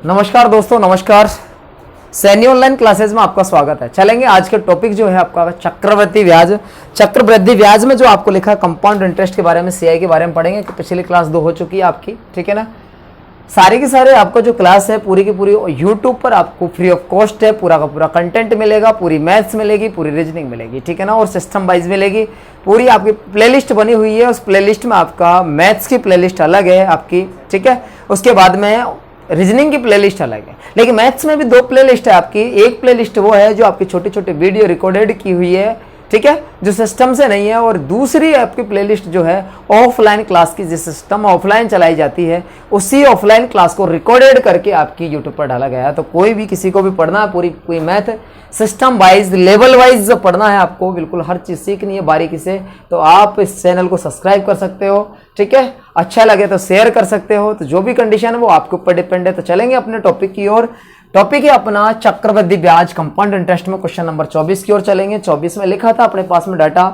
नमस्कार दोस्तों, नमस्कार। सैनी ऑनलाइन क्लासेस में आपका स्वागत है। चलेंगे आज के टॉपिक जो है आपका चक्रवृद्धि ब्याज। चक्रवृद्धि ब्याज में जो आपको लिखा है कंपाउंड इंटरेस्ट के बारे में, सीआई के बारे में पढ़ेंगे। पिछली क्लास 2 हो चुकी है आपकी, ठीक है ना। सारे के सारे आपका जो क्लास है पूरी की पूरी यूट्यूब पर आपको फ्री ऑफ कॉस्ट है। पूरा का पूरा कंटेंट मिलेगा, पूरी मैथ्स मिलेगी, पूरी रीजनिंग मिलेगी, ठीक है ना। और सिस्टम वाइज मिलेगी। पूरी आपकी प्लेलिस्ट बनी हुई है। उस प्लेलिस्ट में आपका मैथ्स की प्लेलिस्ट अलग है आपकी, ठीक है। उसके बाद में रीजनिंग की प्लेलिस्ट अलग है। लेकिन मैथ्स में भी 2 प्लेलिस्ट है आपकी। एक प्लेलिस्ट वो है जो आपकी छोटी छोटी वीडियो रिकॉर्डेड की हुई है, ठीक है, जो सिस्टम से नहीं है। और दूसरी आपकी प्लेलिस्ट जो है ऑफलाइन क्लास की, जिस सिस्टम ऑफलाइन चलाई जाती है उसी ऑफलाइन क्लास को रिकॉर्डेड करके आपकी यूट्यूब पर डाला गया है। तो कोई भी किसी को भी पढ़ना है, पूरी math system wise, level wise जो पढ़ना है आपको, बिल्कुल हर चीज सीखनी है बारीकी से, तो आप इस चैनल को सब्सक्राइब कर सकते हो, ठीक है। अच्छा लगे तो शेयर कर सकते हो। तो जो भी कंडीशन है वो आपके ऊपर डिपेंड है। तो चलेंगे अपने टॉपिक की ओर। टॉपिक है अपना चक्रवृद्धि ब्याज कंपाउंड इंटरेस्ट में क्वेश्चन नंबर 24 की ओर चलेंगे। 24 में लिखा था अपने पास में डाटा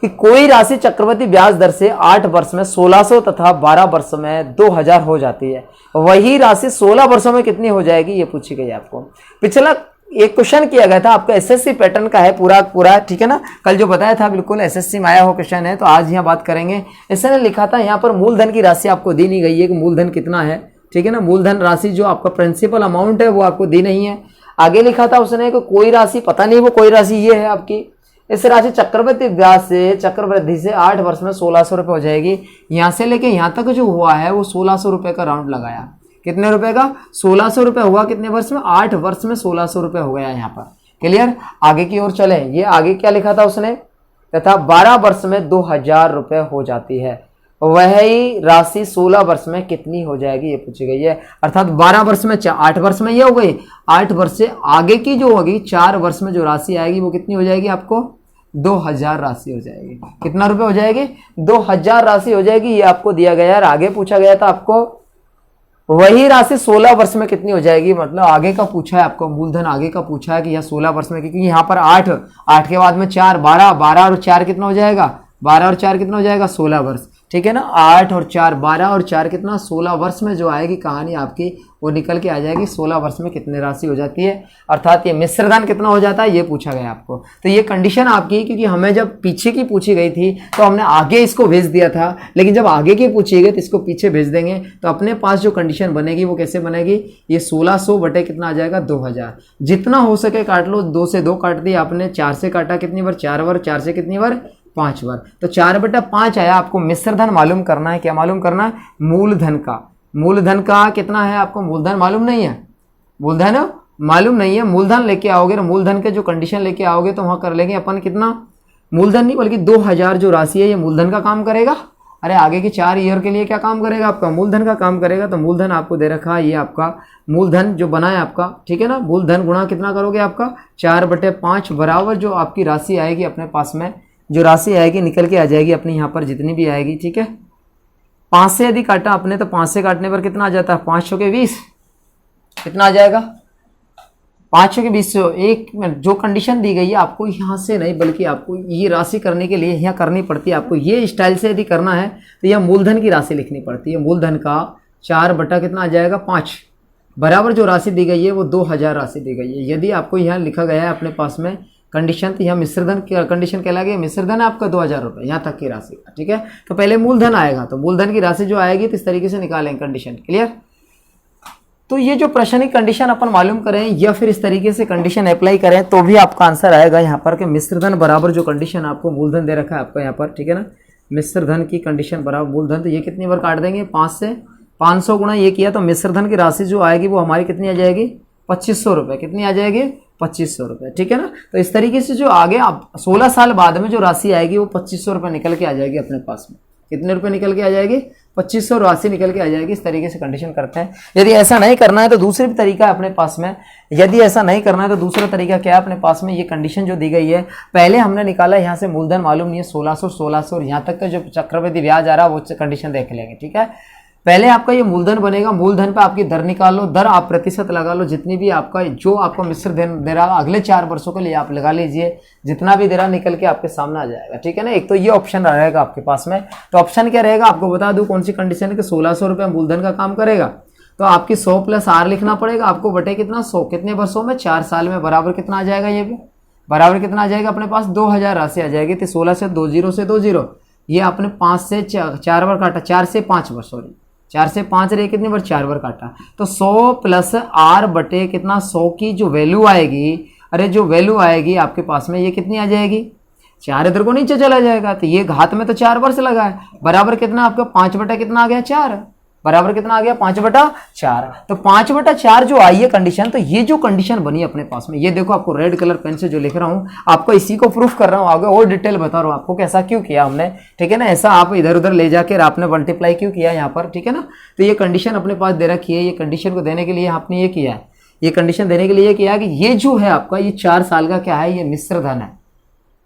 कि कोई राशि चक्रवृद्धि ब्याज दर से 8 वर्ष में 1600 तथा 12 वर्ष में 2000 हो जाती है। वही राशि 16 वर्षों में कितनी हो जाएगी, ये पूछी गई आपको। पिछला एक क्वेश्चन किया गया था आपका एसएससी पैटर्न का है पूरा, ठीक है ना। कल जो बताया था बिल्कुल एसएससी में आया हो क्वेश्चन है। तो आज यहाँ बात करेंगे। इसने लिखा था यहाँ पर मूलधन की राशि आपको दी नहीं गई है कि मूलधन कितना है, ठीक है ना। मूलधन राशि जो आपका प्रिंसिपल अमाउंट है वो आपको दी नहीं है। आगे लिखा था उसने कि कोई राशि, पता नहीं वो कोई राशि ये है आपकी। इस राशि चक्रवृद्धि ब्याज से, चक्रवृद्धि से 8 वर्ष में 1600 रुपये हो जाएगी। यहाँ से लेके यहाँ तक जो हुआ है वो 1600 रुपये का राउंड लगाया। कितने रुपए का? 1600 रुपये हुआ। कितने वर्ष में? 8 वर्ष में 1600 रुपये हो गया यहाँ पर। क्लियर। आगे की ओर चले। ये आगे क्या लिखा था उसने, तथा 12 वर्ष में 2000 रुपये हो जाती है। वही राशि 16 वर्ष में कितनी हो जाएगी, ये पूछी गई है। अर्थात 12 वर्ष में 8 वर्ष में ये हो गई। 8 वर्ष से आगे की जो होगी 4 वर्ष में जो राशि आएगी वो कितनी हो जाएगी आपको? 2000 राशि हो जाएगी। कितना रुपए हो जाएगी? 2000 राशि हो जाएगी। ये आपको दिया गया है। आगे पूछा गया था आपको वही राशि 16 वर्ष में कितनी हो जाएगी। मतलब आगे का पूछा है आपको, मूलधन आगे का पूछा है कि यह 16 वर्ष में, क्योंकि यहाँ पर 8 के बाद में 4, 12 और 4 कितना हो जाएगा? 12 और 4 कितना हो जाएगा? 16 वर्ष, ठीक है ना। 8 और 4 12 और 4 कितना? 16 वर्ष में जो आएगी कहानी आपकी वो निकल के आ जाएगी। 16 वर्ष में कितनी राशि हो जाती है, अर्थात ये मिश्रधन कितना हो जाता है, ये पूछा गया आपको। तो ये कंडीशन आपकी, क्योंकि हमें जब पीछे की पूछी गई थी तो हमने आगे इसको भेज दिया था, लेकिन जब आगे की पूछी गई तो इसको पीछे भेज देंगे। तो अपने पास जो कंडीशन बनेगी वो कैसे बनेगी? ये 1600 बटे कितना आ जाएगा? 2000। जितना हो सके काट लो। 2 से 2 काट दिया आपने, 4 से काटा कितनी बार? 4 बार। 4 से कितनी बार? 5 बार। तो 4/5 आया। आपको मिश्रधन मालूम करना है। क्या मालूम करना है? मूलधन का। मूलधन का कितना है आपको? मूलधन मालूम नहीं है। मूलधन मालूम नहीं है। मूलधन लेके आओगे ना, मूलधन के जो कंडीशन लेके आओगे तो वहां कर लेंगे अपन कितना? मूलधन नहीं बल्कि 2000 जो राशि है ये मूलधन का काम करेगा। अरे आगे के 4 ईयर के लिए क्या काम करेगा आपका? मूलधन का काम करेगा। तो मूलधन आपको दे रखा है, ये आपका मूलधन जो बना है आपका, ठीक है ना। मूलधन गुणा कितना करोगे आपका? 4/5 बराबर जो आपकी राशि आएगी अपने पास में, जो राशि आएगी निकल के आ जाएगी अपनी यहाँ पर जितनी भी आएगी, ठीक है। 5 से यदि काटा आपने तो 5 से काटने पर कितना आ जाता है? 5 के 20 कितना आ जाएगा? 5 के 20। एक मिनट, जो कंडीशन दी गई है आपको यहाँ से नहीं बल्कि आपको ये राशि करने के लिए यहाँ करनी पड़ती है। आपको ये स्टाइल से यदि करना है तो यह मूलधन की राशि लिखनी पड़ती है। मूलधन का 4 बटा कितना आ जाएगा? 5 बराबर जो राशि दी गई है वो 2000 राशि दी गई है। यदि आपको यहाँ लिखा गया है अपने पास में कंडीशन, तो यहाँ मिश्रधन की कंडीशन कहला गया। मिश्रधन है आपका 2000 रुपये यहाँ तक की राशि का, ठीक है। तो पहले मूलधन आएगा, तो मूलधन की राशि जो आएगी तो इस तरीके से निकालेंगे कंडीशन। क्लियर। तो ये जो प्रश्न की कंडीशन अपन मालूम करें या फिर इस तरीके से कंडीशन अप्लाई करें तो भी आपका आंसर आएगा यहाँ पर कि मिश्रधन बराबर जो कंडीशन आपको मूलधन दे रखा है आपका यहाँ पर, ठीक है ना। मिश्रधन की कंडीशन बराबर मूलधन, तो ये कितनी बार काट देंगे? 5 से 500 गुणा ये किया तो मिश्रधन की राशि जो आएगी वो हमारी कितनी आ जाएगी? 2500 रुपये। कितनी आ जाएगी? 2500 रुपये, ठीक है ना। तो इस तरीके से जो आगे आप 16 साल बाद में जो राशि आएगी वो 2500 रुपये निकल के आ जाएगी अपने पास में। कितने रुपए निकल के आ जाएगी? 2500 राशि निकल के आ जाएगी। इस तरीके से कंडीशन करते हैं। यदि ऐसा नहीं करना है तो दूसरे भी तरीका है अपने पास में। यदि ऐसा नहीं करना है तो दूसरा तरीका क्या है अपने पास में? ये कंडीशन जो दी गई है, पहले हमने निकाला यहाँ से मूलधन मालूम नहीं है 1600 और यहाँ तक का जो चक्रवृद्धि ब्याज आ रहा है वो कंडीशन देख लेंगे, ठीक है। पहले आपका ये मूलधन बनेगा। मूलधन पे आपकी दर निकाल लो, दर आप प्रतिशत लगा लो, जितनी भी आपका जो आपका मिश्र दे रहा अगले 4 वर्षों के लिए आप लगा लीजिए, जितना भी दे रहा निकल के आपके सामने आ जाएगा, ठीक है ना। एक तो ये ऑप्शन रहेगा आपके पास में। तो ऑप्शन क्या रहेगा आपको बता दूं कौन सी कंडीशन है कि 1600 रुपये मूलधन का काम करेगा। तो आपकी 100 प्लस आर लिखना पड़ेगा आपको, बटे कितना 100, कितने वर्षों में 4 साल में, बराबर कितना आ जाएगा, ये भी बराबर कितना आ जाएगा अपने पास 2000 राशि आ जाएगी। तो 16 से 20 से 20, ये आपने 5 से 4 बार काटा, 4 से 5 बार, सॉरी 4 से 5 रहे कितनी बार 4 बार काटा। तो 100 प्लस आर बटे कितना 100 की जो वैल्यू आएगी, अरे जो वैल्यू आएगी आपके पास में ये कितनी आ जाएगी, 4 इधर को नीचे चला जाएगा, तो ये घात में तो 4 वर्ष लगा है, बराबर कितना आपका 5 बटा कितना आ गया 4, बराबर कितना आ गया 5 बटा 4। तो 5 बटा 4 जो आई है कंडीशन, तो ये जो कंडीशन बनी अपने पास में, ये देखो आपको रेड कलर पेन से जो लिख रहा हूं आपको इसी को प्रूफ कर रहा हूं, आगे और डिटेल बता रहा हूं आपको कैसा क्यों किया हमने, ठीक है ना। ऐसा आप इधर उधर ले जाकर आपने मल्टीप्लाई क्यों किया यहाँ पर, ठीक है ना। तो ये कंडीशन अपने पास दे रखी है, ये कंडीशन को देने के लिए आपने ये किया है, ये कंडीशन देने के लिए किया कि ये जो है आपका ये 4 साल का क्या है, ये मिश्र धन है।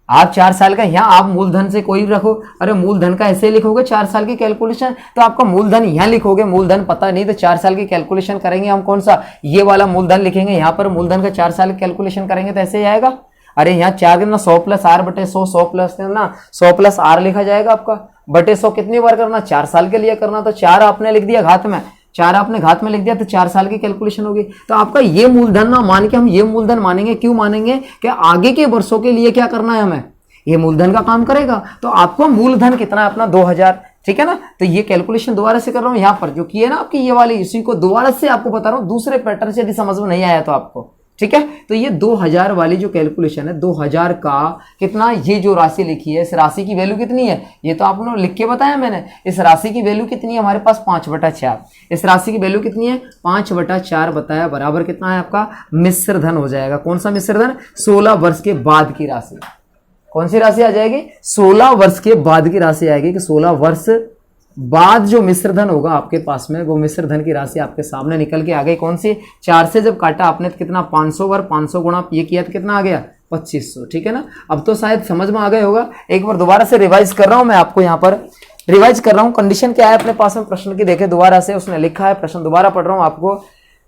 आप 4 साल का यहाँ आप मूलधन से कोई भी रखो, अरे मूलधन का ऐसे लिखोगे 4 साल की कैलकुलेशन, तो आपका मूलधन यहाँ लिखोगे, मूलधन पता नहीं तो 4 साल की कैलकुलेशन करेंगे हम कौन सा, ये वाला मूलधन लिखेंगे, यहाँ पर मूलधन का 4 साल की कैलकुलेशन करेंगे तो ऐसे ही आएगा। अरे यहाँ 4 कितना 100 प्लस आर बटे 100, 100 प्लस ना 100 प्लस आर लिखा जाएगा आपका, बटे 100 कितनी बार करना, 4 साल के लिए करना, तो 4 आपने लिख दिया घात में, 4 आपने घात में लिख दिया, तो 4 साल की कैलकुलेशन होगी। तो आपका ये मूलधन ना मान के हम ये मूलधन मानेंगे, क्यों मानेंगे कि आगे के वर्षों के लिए क्या करना है हमें, ये मूलधन का काम करेगा। तो आपको मूलधन कितना है अपना 2000, ठीक है ना। तो ये कैलकुलेशन दोबारा से कर रहा हूं, यहां पर जो की है ना आपकी ये वाली, इसी को दोबारा से आपको बता रहा हूं दूसरे पैटर्न से, यदि समझ में नहीं आया तो आपको, ठीक है। तो ये 2000 वाली जो कैलकुलेशन है, 2000 का कितना, ये जो राशि लिखी है, इस राशि की वैल्यू कितनी है, ये तो आपने लिख के बताया मैंने, इस राशि की वैल्यू कितनी है हमारे पास 5 बटा 4, इस राशि की वैल्यू कितनी है 5 बटा 4 बताया, बराबर कितना है आपका मिश्र धन हो जाएगा। कौन सा मिश्र धन, 16 वर्ष के बाद की राशि। कौन सी राशि आ जाएगी, 16 वर्ष के बाद की राशि आएगी, कि 16 वर्ष बाद जो मिश्र धन होगा आपके पास में, वो मिश्र धन की राशि आपके सामने निकल के आ गई। कौन सी, 4 से जब काटा आपने तो कितना 500 बार, 500 गुणा ये किया तो कितना आ गया 2500, ठीक है ना। अब तो शायद समझ में आ गया होगा, एक बार दोबारा से रिवाइज कर रहा हूं मैं आपको, यहाँ पर रिवाइज कर रहा हूं। कंडीशन क्या है अपने पास में प्रश्न की, देखे दोबारा से उसने लिखा है, प्रश्न दोबारा पढ़ रहा हूं आपको,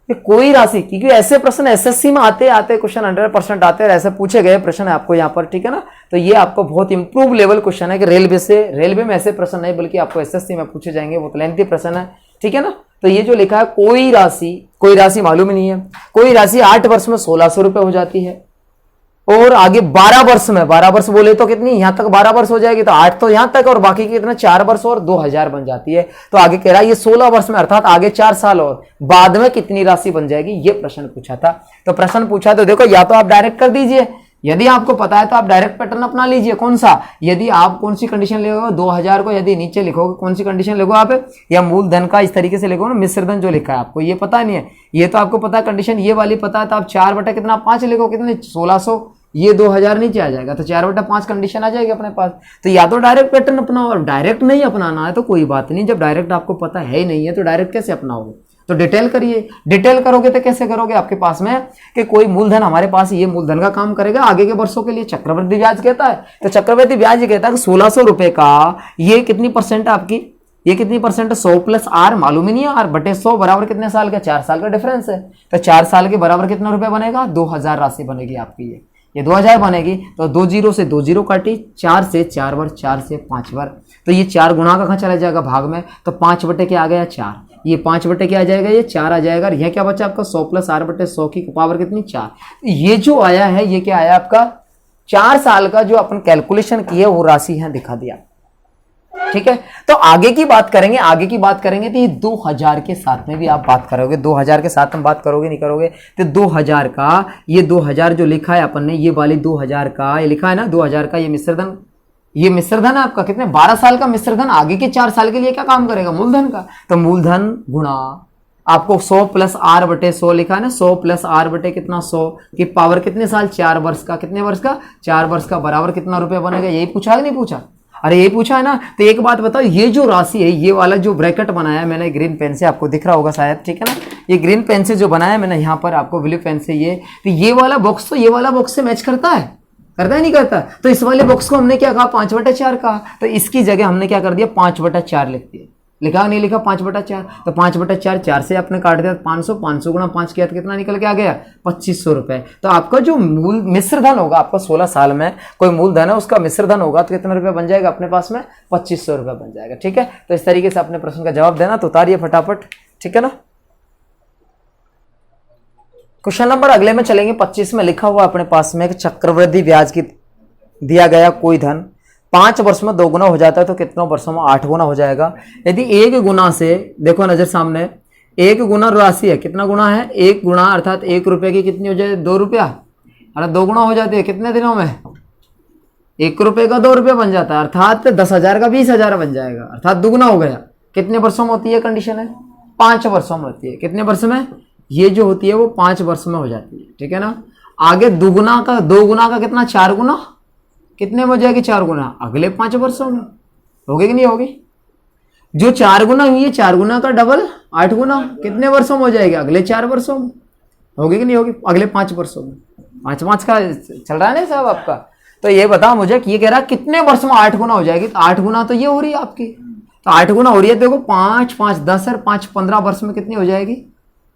कि कोई राशि, क्योंकि ऐसे प्रश्न एसएससी में आते आते क्वेश्चन 100% आते हैं, ऐसे पूछे गए प्रश्न है आपको यहाँ पर, ठीक है ना। तो ये आपको बहुत इंप्रूव लेवल क्वेश्चन है कि रेलवे में ऐसे प्रश्न नहीं बल्कि आपको एसएससी में पूछे जाएंगे, बहुत लेंथी प्रश्न है, ठीक है ना। तो ये जो लिखा है कोई राशि मालूम ही नहीं है, कोई राशि 8 वर्ष में 1600 रुपए हो जाती है, और आगे 12 वर्ष में, 12 वर्ष बोले तो कितनी, यहां तक 12 वर्ष हो जाएगी, तो 8 तो यहां तक और बाकी की कितना 4 वर्ष और 2000 बन जाती है। तो आगे कह रहा है ये 16 वर्ष में, अर्थात आगे 4 साल और बाद में कितनी राशि बन जाएगी, ये प्रश्न पूछा था। तो प्रश्न पूछा तो देखो, या तो आप डायरेक्ट कर दीजिए, यदि आपको पता है तो आप डायरेक्ट पैटर्न अपना लीजिए। कौन सा, यदि आप कौन सी कंडीशन लिखोगे, 2000 को यदि नीचे लिखोगे कौन सी कंडीशन लिखो आप, या मूलधन का इस तरीके से लिखो ना, मिश्र धन जो लिखा है आपको ये पता नहीं है, ये तो आपको पता है कंडीशन ये वाली पता है, तो आप 4 बटा कितना 5 लिखो, कितने 1600, ये 2000 नीचे आ जाएगा, तो 4 बटा 5 कंडीशन आ जाएगी अपने पास। तो या तो डायरेक्ट पैटर्न अपनाओ, और डायरेक्ट नहीं अपनाना है तो कोई बात नहीं, जब डायरेक्ट आपको पता है ही नहीं है तो डायरेक्ट कैसे अपनाओगे, तो डिटेल करिए। डिटेल करोगे तो कैसे करोगे, आपके पास में कि कोई मूलधन हमारे पास, ये मूलधन का काम करेगा आगे के वर्षों के लिए, चक्रवृद्धि ब्याज कहता है, तो चक्रवृद्धि ब्याज ये कहता है कि 1600 रुपए का ये कितनी परसेंट है आपकी, ये कितनी परसेंट है 100 प्लस आर, मालूम ही नहीं है, आर बटे 100 बराबर कितने साल का, 4 साल का डिफरेंस है। तो 4 साल के बराबर कितना रुपए बनेगा, 2000 राशि बनेगी आपकी, ये 2000 बनेगी। तो 2 जीरो से 2 जीरो काटी, 4 से 4 बार, 4 से 5 बार, तो ये 4 गुणा का कहाँ चला जाएगा भाग में, तो 5 बटे क्या आ गया 4, ये 5 बटे क्या आ जाएगा, ये 4 आ जाएगा। यह क्या बचा आपका 100 प्लस आर बटे 100 की पावर कितनी 4। ये जो आया है ये क्या आया आपका 4 साल का जो अपन कैलकुलेशन किए वो राशि यहाँ दिखा दिया, ठीक है। तो आगे की बात करेंगे, आगे की बात करेंगे तो ये 2000 के साथ में भी आप बात करोगे, 2000 के साथ में बात करोगे नहीं करोगे, तो 2000 का ये 2000 जो लिखा है अपन ने, ये वाली 2000 का ये लिखा है ना 2000 का, ये मिश्रधन, ये मिश्रधन है आपका कितने 12 साल का मिश्रधन, आगे के 4 साल के लिए क्या काम करेगा मूलधन का, तो मूलधन गुणा आपको 100 प्लस आर बटे 100 लिखा है ना, 100 प्लस आर बटे कितना 100 की पावर कितने साल 4 वर्ष का, कितने वर्ष का 4 वर्ष का, बराबर कितना रुपया बनेगा, यही पूछा कि नहीं पूछा, अरे यही पूछा है ना। तो एक बात बताओ, ये जो राशि है, ये वाला जो ब्रैकेट बनाया है मैंने ग्रीन पेन से, आपको दिख रहा होगा शायद, ठीक है ना, ये ग्रीन पेन से जो बनाया मैंने यहाँ पर आपको ब्लू पेन से, ये तो ये वाला बॉक्स तो ये वाला बॉक्स से मैच करता है नहीं करता, तो इस वाले बॉक्स को हमने क्या कहा 5/4 कहा, तो इसकी जगह हमने क्या कर दिया 5/4 लिख दिया, लिखा नहीं लिखा 5/4, तो 5/4 4 से आपने काट दिया 500, 500 गुणा 5 किया तो कितना निकल के आ गया 2500 रुपए। तो आपका जो मूल मिश्रधन होगा आपका 16 साल में कोई मूलधन है उसका मिश्रधन होगा तो कितना रुपया बन जाएगा अपने पास में 2500 रुपया बन जाएगा, ठीक है। तो इस तरीके से अपने प्रश्न का जवाब देना, तो उतारिए फटाफट, ठीक है ना। क्वेश्चन नंबर अगले में चलेंगे 25 में लिखा हुआ अपने पास में कि चक्रवृद्धि ब्याज की दिया गया कोई धन 5 वर्ष में 2 गुना हो जाता है तो कितनों वर्षों में 8 गुना हो जाएगा। यदि 1 गुना से देखो नजर सामने 1 गुना राशि है, कितना गुना है 1 गुना, अर्थात 1 रुपये की कितनी हो जाए 2 रुपया, अर्थात 2 गुना हो जाती है कितने दिनों में 1 रुपये का 2 रुपया बन जाता है, अर्थात 10,000 का 20,000 बन जाएगा, अर्थात दुगुना हो गया। कितने वर्षों में होती है कंडीशन है 5 वर्षों में होती है। कितने वर्ष में ये जो होती है वो 5 वर्ष में हो जाती है, ठीक है ना। आगे दुगुना का 2 गुना का कितना 4 गुना, कितने में हो जाएगी 4 गुना अगले 5 वर्षों में होगी कि नहीं होगी। जो 4 गुना हुई है 4 गुना का डबल 8 गुना कितने वर्षों में हो जाएगी अगले 4 वर्षों में होगी कि नहीं होगी, अगले 5 वर्षों में। 5 का चल रहा है ना साहब आपका। तो ये बताओ मुझे कि ये कह रहा है कितने वर्ष में 8 गुना हो जाएगी, तो 8 गुना तो ये हो रही है आपकी, तो 8 गुना हो रही है। देखो 5 5 10 और 5 15 वर्ष में कितनी हो जाएगी,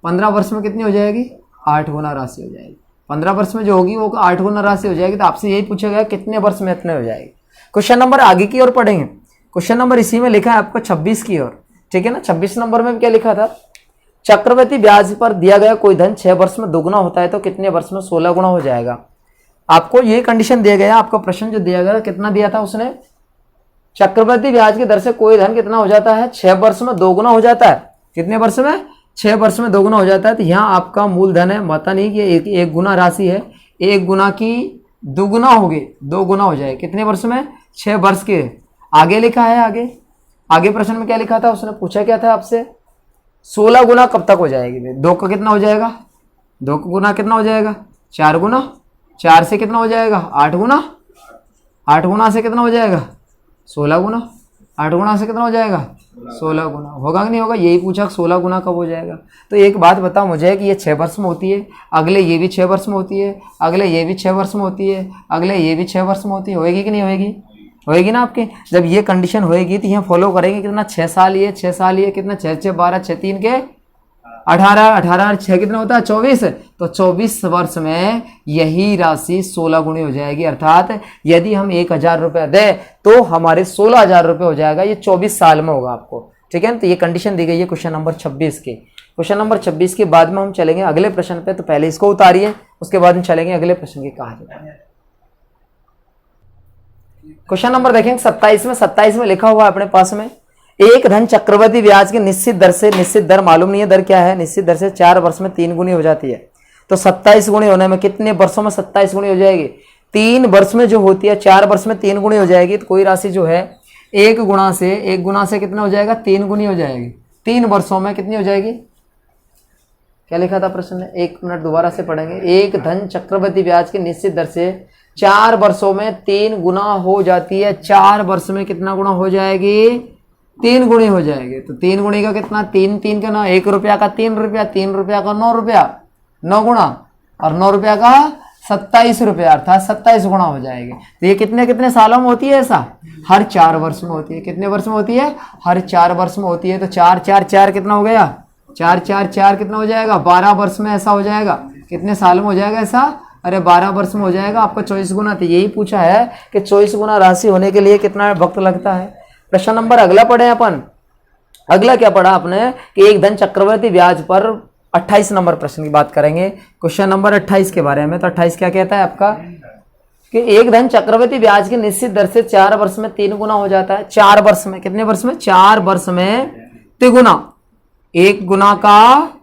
15 वर्ष में कितनी हो जाएगी 8 गुना राशि हो जाएगी। 15 वर्ष में जो होगी वो 8 गुना राशि हो जाएगी। तो आपसे यही पूछा गया कितने वर्ष में इतने हो जाएगी। क्वेश्चन नंबर आगे की ओर पढ़ेंगे। क्वेश्चन नंबर इसी में लिखा है आपको 26 की ओर, ठीक है ना। 26 नंबर में क्या लिखा था, चक्रवृद्धि ब्याज पर दिया गया कोई धन 6 वर्ष में 2 गुना होता है तो कितने वर्ष में 16 गुना हो जाएगा। आपको ये कंडीशन दिया गया, आपका प्रश्न जो दिया गया कितना दिया था उसने, चक्रवृद्धि ब्याज की दर से कोई धन कितना हो जाता है 6 वर्ष में 2 गुना हो जाता है। कितने वर्ष में 6 वर्ष में 2 गुना हो जाता है। तो यहाँ आपका मूलधन है, पता नहीं कि एक गुना राशि है, 1 गुना की 2 गुना होगी 2 गुना हो जाए कितने वर्ष में 6 वर्ष के। आगे लिखा है, आगे प्रश्न में क्या लिखा था, उसने पूछा क्या था आपसे 16 गुना कब तक हो जाएगी। 2 का कितना हो जाएगा, 2 का गुना कितना हो जाएगा 4 गुना, 4 से कितना हो जाएगा 8 गुना, 8 गुना से कितना हो जाएगा 16 गुना, 8 गुना से कितना हो जाएगा 16 गुना। होगा कि नहीं होगा, यही पूछा 16 गुना कब हो जाएगा। तो एक बात बताओ मुझे कि ये 6 वर्ष में होती है, अगले ये भी 6 वर्ष में होती है, अगले ये भी 6 वर्ष में होती है, अगले ये भी 6 वर्ष में होती है, होएगी कि नहीं होएगी, होएगी ना आपके। जब ये कंडीशन होएगी तो यहाँ फॉलो करेंगे कितना 6 साल ये 6 साल ये कितना 6 6 12 6 3 के 18 18 6 कितना होता है 24। तो 24 वर्ष में यही राशि 16 गुनी हो जाएगी, अर्थात यदि हम 1,000 रुपये दें तो हमारे 16,000 रुपये हो जाएगा। ये 24 साल में होगा आपको, ठीक है ना। तो ये कंडीशन दी गई है क्वेश्चन नंबर 26 के। क्वेश्चन नंबर 26 के बाद में हम चलेंगे अगले प्रश्न पे, तो पहले इसको उतारिए उसके बाद हम चलेंगे अगले प्रश्न की कहानी। क्वेश्चन नंबर देखेंगे 27 में लिखा हुआ है अपने पास में, एक धन चक्रवृद्धि ब्याज की निश्चित दर से, निश्चित दर मालूम नहीं है दर क्या है, निश्चित दर से 4 वर्ष में 3 गुनी हो जाती है। तो 27 गुनी होने में कितने वर्षों में 27 गुनी हो जाएगी, 3 वर्ष में जो होती है 4 वर्ष में 3 गुनी हो जाएगी। तो कोई राशि जो है 1 गुना से कितना हो जाएगा 3 गुनी हो जाएगी। 3 वर्षों में कितनी हो जाएगी, क्या लिखा था प्रश्न में, 1 मिनट दोबारा से पढ़ेंगे। एक धन चक्रवृद्धि ब्याज की निश्चित दर से 4 वर्षों में 3 गुना हो जाती है। 4 वर्ष में कितना गुना हो जाएगी 3 गुणी हो जाएगी। तो 3 गुणी का कितना 3 3 का 9, 1 रुपया का 3 रुपया, 3 रुपया का 9 रुपया, 9 गुना, और 9 रुपया का 27 रुपया, अर्थात 27 गुना हो जाएगी। तो ये कितने कितने सालों में होती है ऐसा, हर 4 वर्ष में होती है। कितने वर्ष में होती है, हर 4 वर्ष में होती है। तो 4 4 4 कितना हो गया 4 4 4 कितना हो जाएगा 12 वर्ष में ऐसा हो जाएगा। कितने साल में हो जाएगा ऐसा, अरे 12 वर्ष में हो जाएगा आपका 24 गुना। तो यही पूछा है कि 24 गुना राशि होने के लिए कितना वक्त लगता है। प्रश्न नंबर अगला पढ़े अपन, अगला क्या पढ़ा आपने कि एक धन चक्रवृद्धि ब्याज पर 28 नंबर प्रश्न की बात करेंगे, क्वेश्चन नंबर 28 के बारे में। तो 28 क्या कहता है आपका कि एक धन चक्रवृद्धि ब्याज की निश्चित दर से 4 वर्ष में 3 गुना हो जाता है। 4 वर्ष में कितने वर्ष में 4 वर्ष में तिगुना, 1 गुना का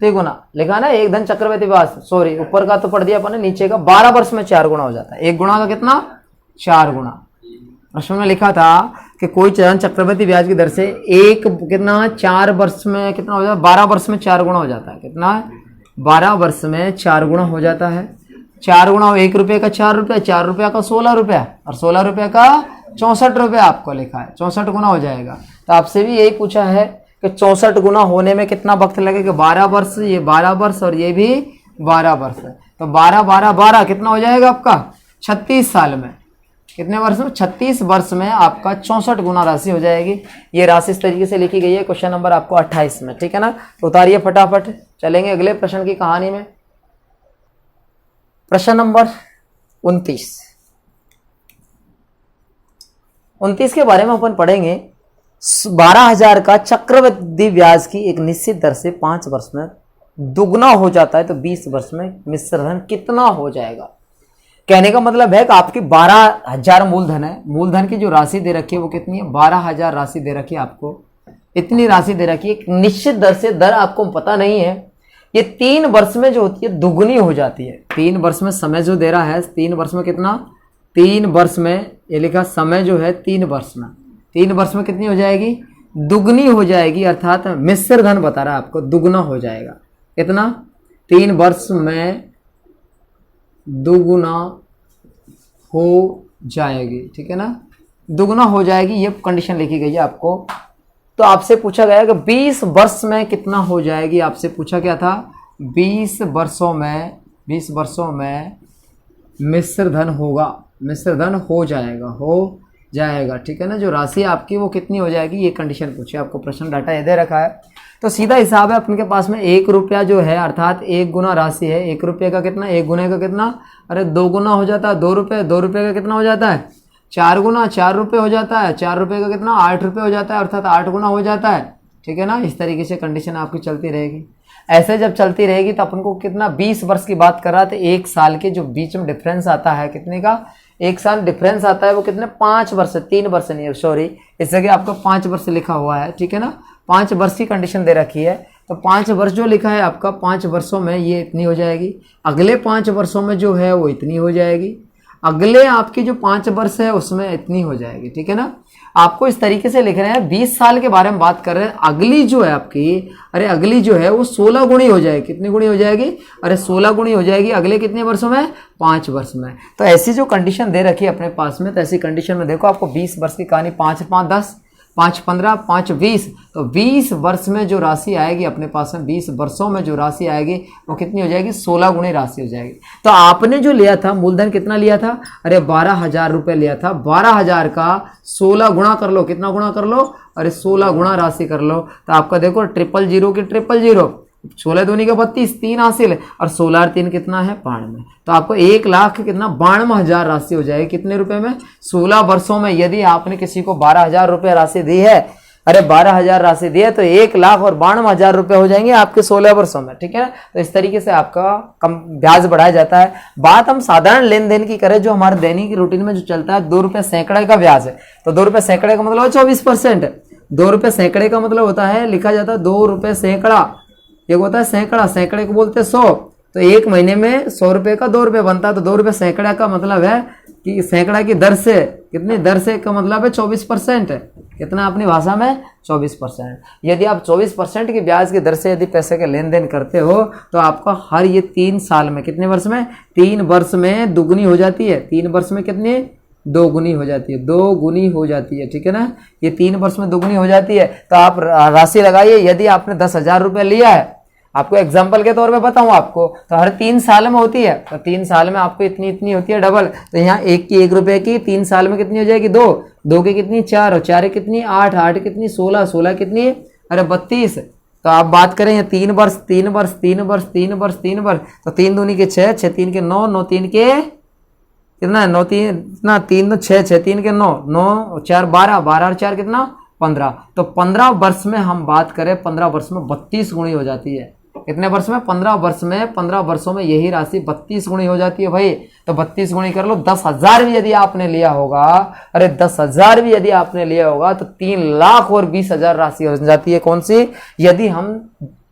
तिगुना लिखा ना, एक धन चक्रवृद्धि ब्याज, सॉरी ऊपर का तो पढ़ दिया अपन ने, नीचे का 12 वर्ष में 4 गुना हो जाता है। 1 गुना का कितना 4 गुना। प्रश्न में लिखा था कि कोई धन चक्रवृद्धि ब्याज की दर से एक कितना 4 वर्ष में कितना हो जाता है, 12 वर्ष में 4 गुना हो जाता है। कितना 12 वर्ष में 4 गुना हो जाता है। 4 गुना 1 रुपये का 4 रुपये, 4 रुपया का 16 रुपया, और 16 रुपये का 64 रुपया आपको लिखा है, 64 गुना हो जाएगा। तो आपसे भी यही पूछा है कि 64 गुना होने में कितना वक्त लगेगा, 12 वर्ष, ये 12 वर्ष और ये भी 12 वर्ष। तो 12 12 12 कितना हो जाएगा आपका 36 साल में, कितने वर्ष में 36 वर्ष में आपका 64 गुना राशि हो जाएगी। ये राशि इस तरीके से लिखी गई है क्वेश्चन नंबर आपको 28 में, ठीक है ना। तो उतारिए फटाफट, चलेंगे अगले प्रश्न की कहानी में। प्रश्न नंबर 29 के बारे में अपन पढ़ेंगे। 12,000 का चक्रवृद्धि ब्याज की एक निश्चित दर से 5 वर्ष में दुगना हो जाता है तो 20 वर्ष में मिश्र धन कितना हो जाएगा। कहने का मतलब है कि आपकी 12,000 मूलधन है, मूलधन की जो राशि दे रखी है वो कितनी है, 12,000 राशि दे रखी है आपको, इतनी राशि दे रखी है, एक निश्चित दर से, दर आपको पता नहीं है, ये 3 वर्ष में जो होती है दुगनी हो जाती है। 3 वर्ष में समय जो दे रहा है, 3 वर्ष में कितना, 3 वर्ष में ये लिखा समय जो है 3 वर्ष में, 3 वर्ष में कितनी हो जाएगी, दुगनी हो जाएगी, अर्थात मिश्र धन बता रहा है आपको, दुगना हो जाएगा। कितना, 3 वर्ष में दुगुना हो जाएगी, ठीक है ना, दुगना हो जाएगी, ये कंडीशन लिखी गई है आपको। तो आपसे पूछा गया कि 20 वर्ष में कितना हो जाएगी, आपसे पूछा क्या था, 20 वर्षों में मिश्र धन होगा, मिश्र धन हो जाएगा, ठीक है ना, जो राशि आपकी वो कितनी हो जाएगी, ये कंडीशन पूछी आपको, प्रश्न डाटा ये दे रखा है। तो सीधा हिसाब है, अपने पास में 1 रुपया जो है, अर्थात 1 गुना राशि है, 1 रुपये का कितना, 1 गुने का कितना, अरे 2 गुना हो जाता है 2 रुपये, 2 रुपये का कितना हो जाता है, 4 गुना, 4 रुपये हो जाता है, 4 रुपये का कितना, 8 रुपये हो जाता है, अर्थात 8 गुना हो जाता है, ठीक है ना। इस तरीके से कंडीशन आपकी चलती रहेगी। ऐसे जब चलती रहेगी तो अपन को कितना, 20 वर्ष की बात कर रहा था, 1 साल के जो बीच में डिफरेंस आता है, कितने का, 1 साल डिफरेंस आता है, वो कितने, 5 वर्ष, 3 वर्ष नहीं है, सॉरी, इस जगह आपको 5 वर्ष लिखा हुआ है, ठीक है ना, 5 वर्ष की कंडीशन दे रखी है। तो 5 वर्ष जो लिखा है आपका, 5 वर्षों में ये इतनी हो जाएगी, अगले 5 वर्षों में जो है वो इतनी हो जाएगी, अगले आपकी जो 5 वर्ष है उसमें इतनी हो जाएगी, ठीक है ना। आपको इस तरीके से लिख रहे हैं, 20 साल के बारे में बात कर रहे हैं, अगली जो है आपकी, अरे अगली जो है वो 16 गुणी हो जाएगी, कितनी गुणी हो जाएगी, अरे 16 गुणी हो जाएगी, अगले कितने वर्षों में, 5 वर्ष में। तो ऐसी जो कंडीशन दे रखी है अपने पास में, तो ऐसी कंडीशन में देखो आपको 20 वर्ष की कहानी, 5 5 10, 5 15, 5 20, तो 20 वर्ष में जो राशि आएगी अपने पास में, 20 वर्षों में जो राशि आएगी वो कितनी हो जाएगी, 16 गुणी राशि हो जाएगी। तो आपने जो लिया था मूलधन कितना लिया था, अरे 12,000 रुपये लिया था, 12,000 का 16 गुणा कर लो, कितना गुणा कर लो, अरे 16 गुणा राशि कर लो, तो आपका देखो 000 की 000, 16 दूनी का 32, 3 हासिल, और 16 और 3 कितना है, 92। तो आपको 1,00,000 कितना, 92,000 राशि हो जाएगी, कितने रुपए में, 16 वर्षों में। यदि आपने किसी को 12,000 रुपये राशि दी है, अरे 12,000 राशि दी है, तो 1,00,000 और 92,000 रुपये हो जाएंगे आपके 16 वर्षों में, ठीक है ना। तो इस तरीके से आपका कम ब्याज बढ़ाया जाता है। बात हम साधारण लेन देन की करें, जो हमारे दैनिक रूटीन में जो चलता है, 2 रुपये सैकड़े का ब्याज है, तो 2 रुपये सैकड़े का मतलब 24%, 2 रुपये सैकड़े का मतलब होता है, लिखा जाता है 2 रुपये सैकड़ा, एक होता है सैकड़ा, सैकड़े को बोलते हैं 100, तो 1 महीने में 100 रुपये का 2 रुपये बनता है, तो 2 रुपये सैकड़ा का मतलब है कि सैकड़ा की दर से, कितनी दर से का मतलब है 24%, कितना अपनी भाषा में 24%। यदि आप 24% की ब्याज की दर से यदि पैसे के लेन देन करते हो, तो आपका हर ये 3 साल में, कितने वर्ष में, 3 वर्ष में दुगनी हो जाती है, 3 वर्ष में कितनी, 2 गुनी हो जाती है, 2 गुनी हो जाती है, ठीक है ना, ये 3 वर्ष में 2 गुनी हो जाती है। तो आप राशि लगाइए, यदि आपने 10,000 रुपये लिया है, आपको एग्जाम्पल के तौर पे बताऊं आपको, तो हर 3 साल में होती है, तो 3 साल में आपको इतनी इतनी होती है डबल, तो यहाँ 1 की 1 रुपये की 3 साल में कितनी हो जाएगी, 2, 2 की कितनी 4, और 4 कितनी 8, 8 कितनी 16, 16 कितनी, अरे 32। तो आप बात करें यहाँ 3 वर्ष 3 वर्ष 3 वर्ष 3 वर्ष 3 वर्ष, तो 3 दूनी के 6, 6 3 के 9, 9 3 के कितना, 9 3 कितना, 3 6, 6 3 के 9, 9 4 12, 12 और 4 कितना 15। तो 15 वर्ष में हम बात करें, 15 वर्ष में 32 गुणी हो जाती है, कितने वर्ष में, 15 वर्ष में, 15 वर्षों में यही राशि 32 गुणी हो जाती है भाई। तो 32 गुणी कर लो, 10,000 भी यदि आपने लिया होगा, अरे 10,000 भी यदि आपने लिया होगा, तो 3,00,000 और 20,000 राशि हो जाती है, कौन सी, यदि हम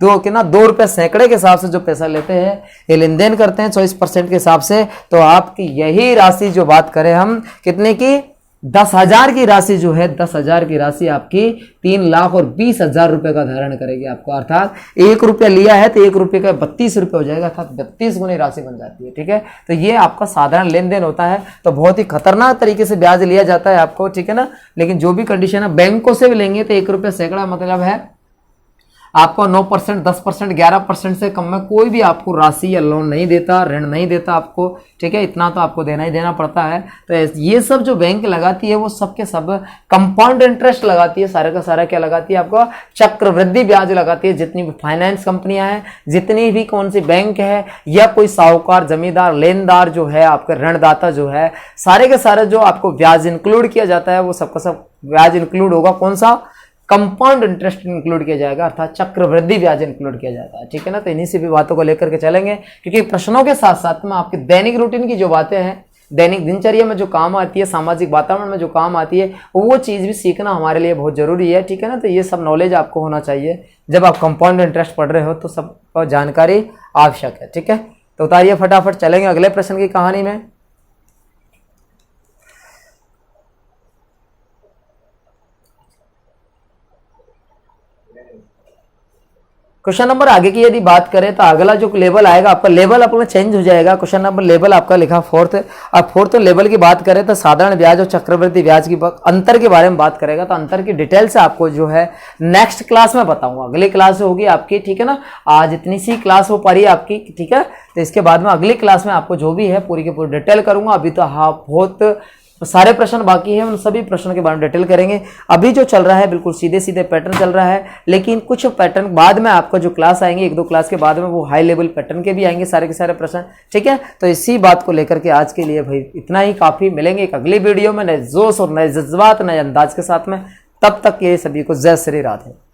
2 रुपये सैकड़े के हिसाब से जो पैसा लेते हैं, ये लेन देन करते हैं 24% के हिसाब से, तो आपकी यही राशि जो बात करें हम, कितने की, 10,000 की राशि जो है, 10,000 की राशि आपकी 3,20,000 रुपए का धारण करेगी आपको, अर्थात 1 रुपया लिया है तो 1 रुपये का 32 रुपये हो जाएगा, अर्थात 32 गुनी राशि बन जाती है, ठीक है। तो ये आपका साधारण लेन देन होता है, तो बहुत ही खतरनाक तरीके से ब्याज लिया जाता है आपको, ठीक है ना। लेकिन जो भी कंडीशन है, बैंकों से भी लेंगे तो 1 रुपये सैकड़ा मतलब है आपको 9%, 10%, 11% से कम में कोई भी आपको राशि या लोन नहीं देता, ऋण नहीं देता आपको, ठीक है। इतना तो आपको देना ही देना पड़ता है। तो ये सब जो बैंक लगाती है वो सब के सब कंपाउंड इंटरेस्ट लगाती है, सारा का सारा क्या लगाती है आपको, चक्रवृद्धि ब्याज लगाती है। जितनी भी फाइनेंस कंपनियां हैं, जितनी भी कौन सी बैंक है, या कोई साहूकार, जमींदार, लेनदार जो है, आपका ऋणदाता जो है, सारे के सारे जो आपको ब्याज इंक्लूड किया जाता है, वो सबका सब ब्याज इंक्लूड होगा, कौन सा, कंपाउंड इंटरेस्ट इंक्लूड किया जाएगा, अर्थात चक्रवृद्धि ब्याज इंक्लूड किया जाता है। ठीक है ना, तो इन्हीं से भी बातों को लेकर के चलेंगे, क्योंकि प्रश्नों के साथ साथ में आपके दैनिक रूटीन की जो बातें हैं, दैनिक दिनचर्या में जो काम आती है, सामाजिक वातावरण में जो काम आती है, वो चीज़ भी सीखना हमारे लिए बहुत जरूरी है। ठीक है ना, तो ये सब नॉलेज आपको होना चाहिए। जब आप कंपाउंड इंटरेस्ट पढ़ रहे हो तो सब जानकारी आवश्यक है। ठीक है, तो उतारिए फटाफट, चलेंगे अगले प्रश्न की कहानी में। क्वेश्चन नंबर आगे की यदि बात करें तो अगला जो लेवल आएगा आपका, लेवल अपना चेंज हो जाएगा। क्वेश्चन नंबर लेवल आपका लिखा फोर्थ। अब फोर्थ लेवल की बात करें तो साधारण ब्याज और चक्रवृद्धि ब्याज की अंतर के बारे में बात करेगा, तो अंतर की डिटेल से आपको जो है नेक्स्ट क्लास में बताऊंगा। अगली क्लास होगी आपकी, ठीक है ना, आज इतनी सी क्लास हो पा रही है आपकी, ठीक है, तो इसके बाद में अगली क्लास में आपको जो भी है पूरी की पूरी डिटेल करूंगा। अभी तो हाँ बहुत सारे प्रश्न बाकी हैं, उन सभी प्रश्नों के बारे में डिटेल करेंगे। अभी जो चल रहा है बिल्कुल सीधे सीधे पैटर्न चल रहा है, लेकिन कुछ पैटर्न बाद में आपको जो क्लास आएंगे, एक दो क्लास के बाद में, वो हाई लेवल पैटर्न के भी आएंगे सारे के सारे प्रश्न। ठीक है, तो इसी बात को लेकर के आज के लिए भाई इतना ही काफी। मिलेंगे एक अगली वीडियो में नए जोश और नए जज्बात, नए अंदाज के साथ में। तब तक ये सभी को जय श्री राधे।